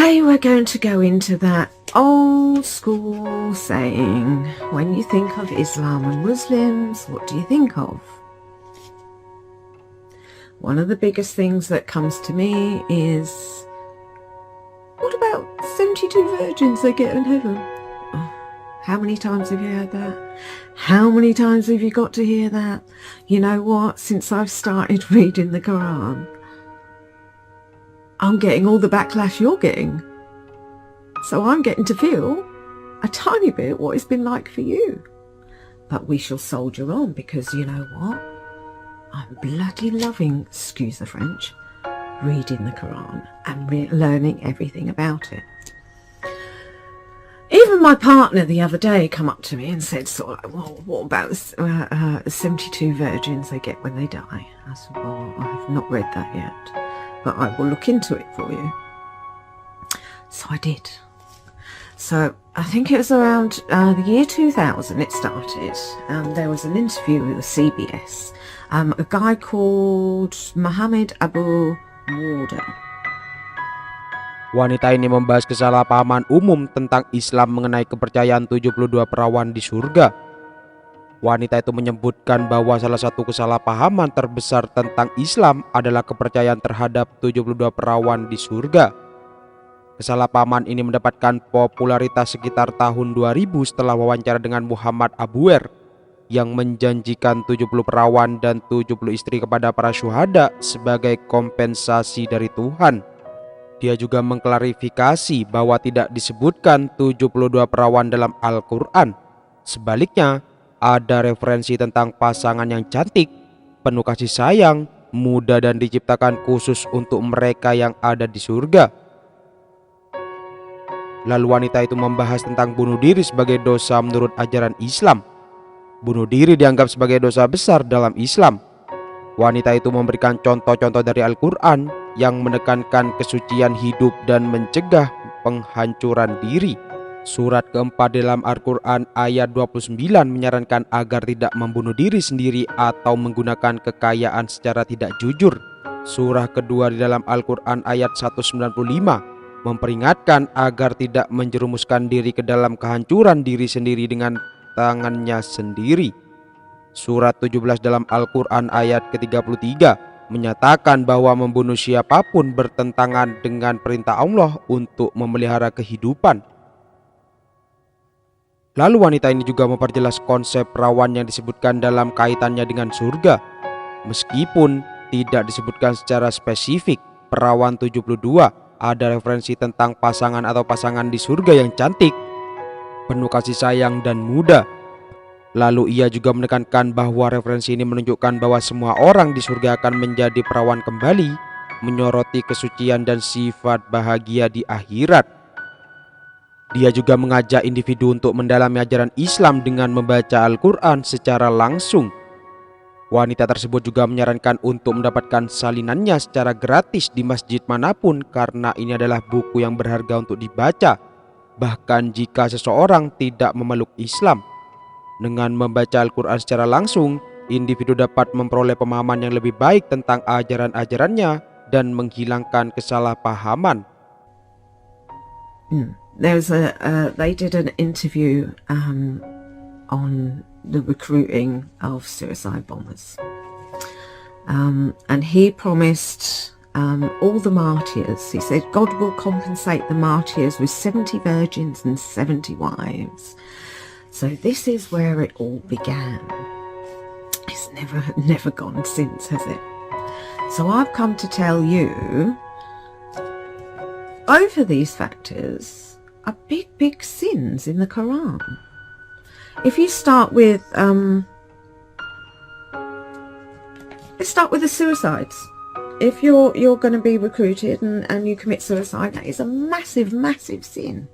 Today we're going to go into that old school saying, when you think of Islam and Muslims, what do you think of? One of the biggest things that comes to me is, what about 72 virgins they get in heaven? Oh, how many times have you heard that? How many times have you got to hear that? You know what? Since I've started reading the Quran, I'm getting all the backlash you're getting. So I'm getting to feel a tiny bit what it's been like for you. But we shall soldier on, because you know what? I'm bloody loving, excuse the French, reading the Quran and learning everything about it. Even my partner the other day come up to me and said, sort of, well, what about the 72 virgins they get when they die? I said, well, I have not read that yet, but I will look into it for you. So I did. So I think it was around the year 2000 it started. There was an interview with CBS. A guy called Muhammad Abuwer. Wanita ini membahas kesalahpahaman umum tentang Islam mengenai kepercayaan 72 perawan di surga. Wanita itu menyebutkan bahwa salah satu kesalahpahaman terbesar tentang Islam adalah kepercayaan terhadap 72 perawan di surga. Kesalahpahaman ini mendapatkan popularitas sekitar tahun 2000 setelah wawancara dengan Muhammad Abuwer yang menjanjikan 70 perawan dan 70 istri kepada para syuhada sebagai kompensasi dari Tuhan. Dia juga mengklarifikasi bahwa tidak disebutkan 72 perawan dalam Al-Qur'an. Sebaliknya, ada referensi tentang pasangan yang cantik, penuh kasih sayang, muda dan diciptakan khusus untuk mereka yang ada di surga. Lalu wanita itu membahas tentang bunuh diri sebagai dosa menurut ajaran Islam. Bunuh diri dianggap sebagai dosa besar dalam Islam. Wanita itu memberikan contoh-contoh dari Al-Qur'an yang menekankan kesucian hidup dan mencegah penghancuran diri. Surat keempat dalam Al-Qur'an ayat 29 menyarankan agar tidak membunuh diri sendiri atau menggunakan kekayaan secara tidak jujur. Surah kedua di dalam Al-Qur'an ayat 195 memperingatkan agar tidak menjerumuskan diri ke dalam kehancuran diri sendiri dengan tangannya sendiri. Surat 17 dalam Al-Qur'an ayat ke-33 menyatakan bahwa membunuh siapapun bertentangan dengan perintah Allah untuk memelihara kehidupan. Lalu wanita ini juga memperjelas konsep perawan yang disebutkan dalam kaitannya dengan surga. Meskipun tidak disebutkan secara spesifik perawan 72, ada referensi tentang pasangan atau pasangan di surga yang cantik, penuh kasih sayang dan muda. Lalu ia juga menekankan bahwa referensi ini menunjukkan bahwa semua orang di surga akan menjadi perawan kembali, menyoroti kesucian dan sifat bahagia di akhirat. Dia juga mengajak individu untuk mendalami ajaran Islam dengan membaca Al-Qur'an secara langsung. Wanita tersebut juga menyarankan untuk mendapatkan salinannya secara gratis di masjid manapun karena ini adalah buku yang berharga untuk dibaca, bahkan jika seseorang tidak memeluk Islam. Dengan membaca Al-Qur'an secara langsung, individu dapat memperoleh pemahaman yang lebih baik tentang ajaran-ajarannya dan menghilangkan kesalahpahaman. They did an interview on the recruiting of suicide bombers, and he promised all the martyrs. He said God will compensate the martyrs with 70 virgins and 70 wives. So this is where it all began. It's never gone since, has it? So I've come to tell you, over these factors are big sins in the Quran. If you start with let's start with the suicides. If you're going to be recruited and you commit suicide, that is a massive sin.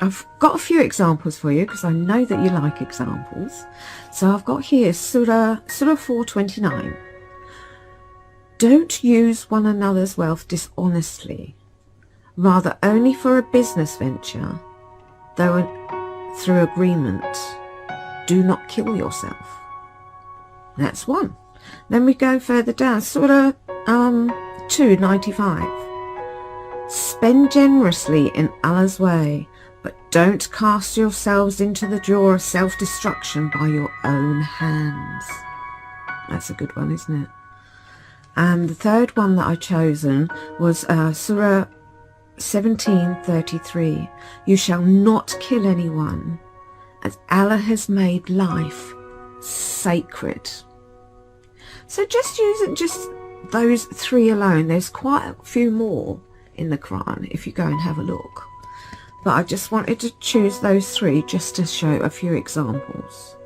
I've got a few examples for you because I know that you like examples. So I've got here Surah 4:29. Don't use one another's wealth dishonestly, rather only for a business venture, though through agreement. Do not kill yourself. That's one. Then we go further down, Surah 2:95. Spend generously in Allah's way, but don't cast yourselves into the jaw of self-destruction by your own hands. That's a good one, isn't it? And the third one that I chosen was Surah 17:33. You shall not kill anyone, as Allah has made life sacred. So just using just those three alone, there's quite a few more in the Quran if you go and have a look. But I just wanted to choose those three just to show a few examples.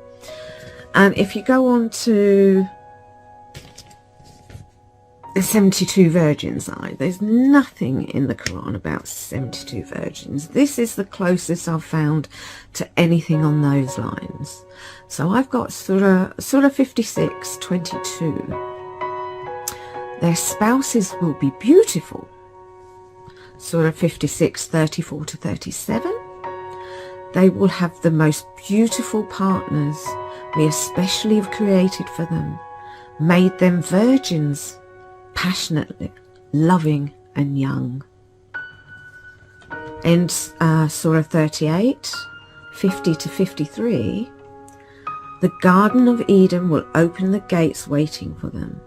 And if you go on to the 72 virgins, there's nothing in the Quran about 72 virgins. This is the closest I've found to anything on those lines. So I've got Surah 56:22. Their spouses will be beautiful. Surah 56:34-37. They will have the most beautiful partners we especially have created for them, made them virgins, passionately loving and young. In Surah 38:50-53, the Garden of Eden will open the gates waiting for them,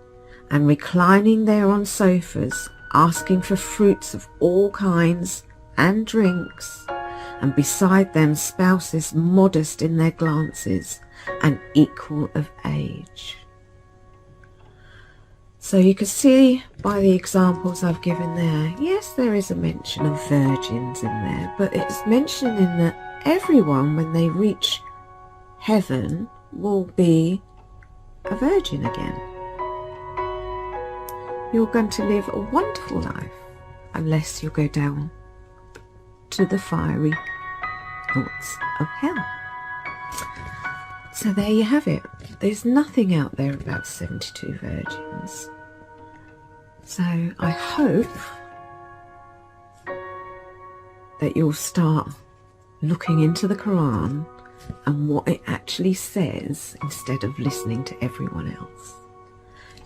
and reclining there on sofas, asking for fruits of all kinds and drinks, and beside them spouses modest in their glances and equal of age. So you can see by the examples I've given there, yes, there is a mention of virgins in there, but it's mentioning that everyone, when they reach heaven, will be a virgin again. You're going to live a wonderful life, unless you go down to the fiery thoughts of hell. So there you have it. There's nothing out there about 72 virgins. So I hope that you'll start looking into the Quran and what it actually says instead of listening to everyone else.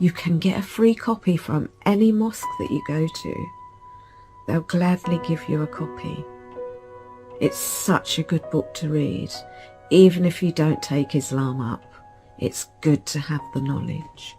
You can get a free copy from any mosque that you go to. They'll gladly give you a copy. It's such a good book to read. Even if you don't take Islam up, it's good to have the knowledge.